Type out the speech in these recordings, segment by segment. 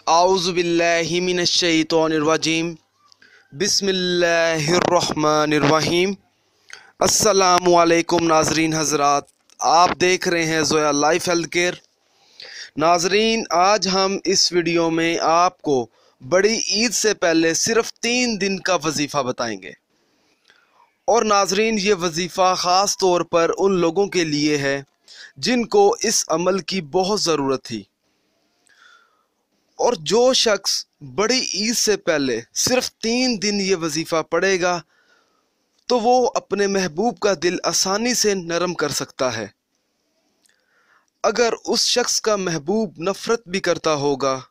आऊज़ु बिल्लाहि मिनश्शैतानिर्रजीम बिस्मिल्लाहिर्रहमानिर्रहीम। अस्सलामु अलैकुम नाजरीन हज़रात, आप देख रहे हैं ज़ोया लाइफ हेल्थ केयर। नाजरीन, आज हम इस वीडियो में आपको बड़ी ईद से पहले सिर्फ 3 दिन का वजीफ़ा बताएंगे। और नाजरीन, ये वजीफ़ा ख़ास तौर पर उन लोगों के लिए है जिनको इस अमल की बहुत ज़रूरत थी। और जो शख्स बड़ी ईद से पहले सिर्फ 3 दिन ये वजीफ़ा पढ़ेगा तो वो अपने महबूब का दिल आसानी से नरम कर सकता है। अगर उस शख्स का महबूब नफ़रत भी करता होगा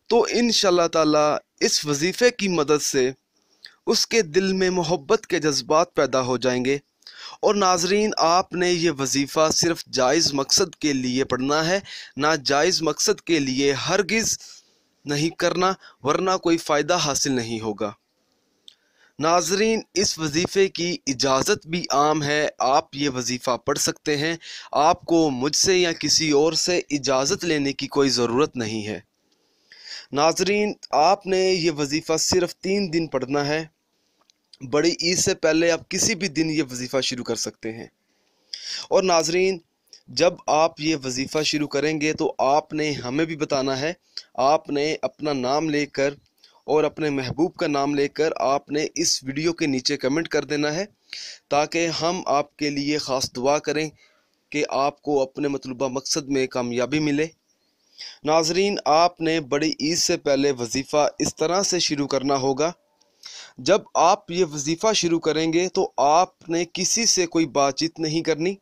तो इंशाअल्लाह ताला इस वजीफ़े की मदद से उसके दिल में मोहब्बत के जज्बात पैदा हो जाएंगे। और नाजरीन, आपने ये वजीफ़ा सिर्फ जायज़ मकसद के लिए पढ़ना है, ना जायज़ मकसद के लिए हरगिज़ नहीं करना, वरना कोई फ़ायदा हासिल नहीं होगा। नाजरीन, इस वजीफ़े की इजाज़त भी आम है, आप ये वजीफ़ा पढ़ सकते हैं। आपको मुझसे या किसी और से इजाज़त लेने की कोई ज़रूरत नहीं है। नाजरीन, आपने ये वजीफ़ा सिर्फ 3 दिन पढ़ना है। बड़ी ईद से पहले आप किसी भी दिन ये वजीफ़ा शुरू कर सकते हैं। और नाजरीन, जब आप ये वजीफ़ा शुरू करेंगे तो आपने हमें भी बताना है। आपने अपना नाम लेकर और अपने महबूब का नाम लेकर आपने इस वीडियो के नीचे कमेंट कर देना है, ताकि हम आपके लिए ख़ास दुआ करें कि आपको अपने मतलूबा मकसद में कामयाबी मिले। नाजरीन, आपने बड़ी ईद से पहले वजीफ़ा इस तरह से शुरू करना होगा। जब आप ये वजीफ़ा शुरू करेंगे तो आपने किसी से कोई बातचीत नहीं करनी।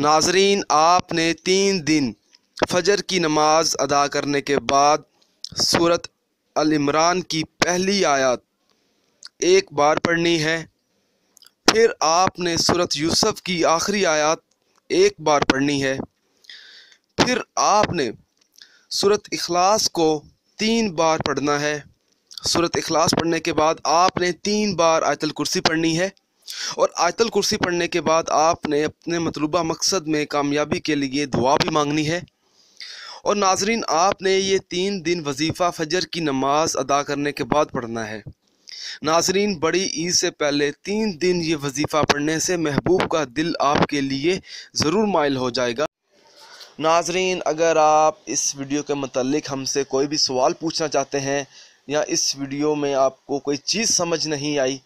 नाजरीन, आपने 3 दिन फजर की नमाज अदा करने के बाद सूरत अल इमरान की पहली आयत एक बार पढ़नी है। फिर आपने सूरत यूसुफ की आखिरी आयत एक बार पढ़नी है। फिर आपने सूरत इखलास को 3 बार पढ़ना है। सूरत इखलास पढ़ने के बाद आपने 3 बार आयतुल कुर्सी पढ़नी है। और आयतुल कुर्सी पढ़ने के बाद आपने अपने मतलूबा मकसद में कामयाबी के लिए दुआ भी मांगनी है। और नाजरीन, आपने ये 3 दिन वजीफ़ा फजर की नमाज अदा करने के बाद पढ़ना है। नाजरीन, बड़ी ईद से पहले 3 दिन ये वजीफ़ा पढ़ने से महबूब का दिल आपके लिए ज़रूर माइल हो जाएगा। नाजरीन, अगर आप इस वीडियो के मतलब हमसे कोई भी सवाल पूछना चाहते हैं या इस वीडियो में आपको कोई चीज़ समझ नहीं आई,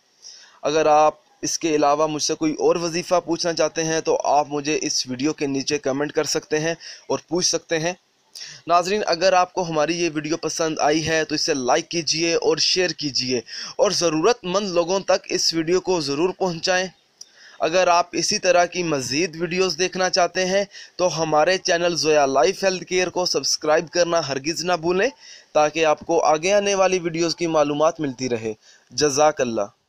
अगर आप इसके अलावा मुझसे कोई और वजीफ़ा पूछना चाहते हैं तो आप मुझे इस वीडियो के नीचे कमेंट कर सकते हैं और पूछ सकते हैं। नाजरीन, अगर आपको हमारी ये वीडियो पसंद आई है तो इसे लाइक कीजिए और शेयर कीजिए और ज़रूरतमंद लोगों तक इस वीडियो को ज़रूर पहुँचाएँ। अगर आप इसी तरह की मज़ीद वीडियोस देखना चाहते हैं तो हमारे channel Zoya life health care को सब्सक्राइब करना हरगिज़ ना भूलें, ताकि आपको आगे आने वाली वीडियोस की मालूमात मिलती रहे। जज़ाकल्लाह।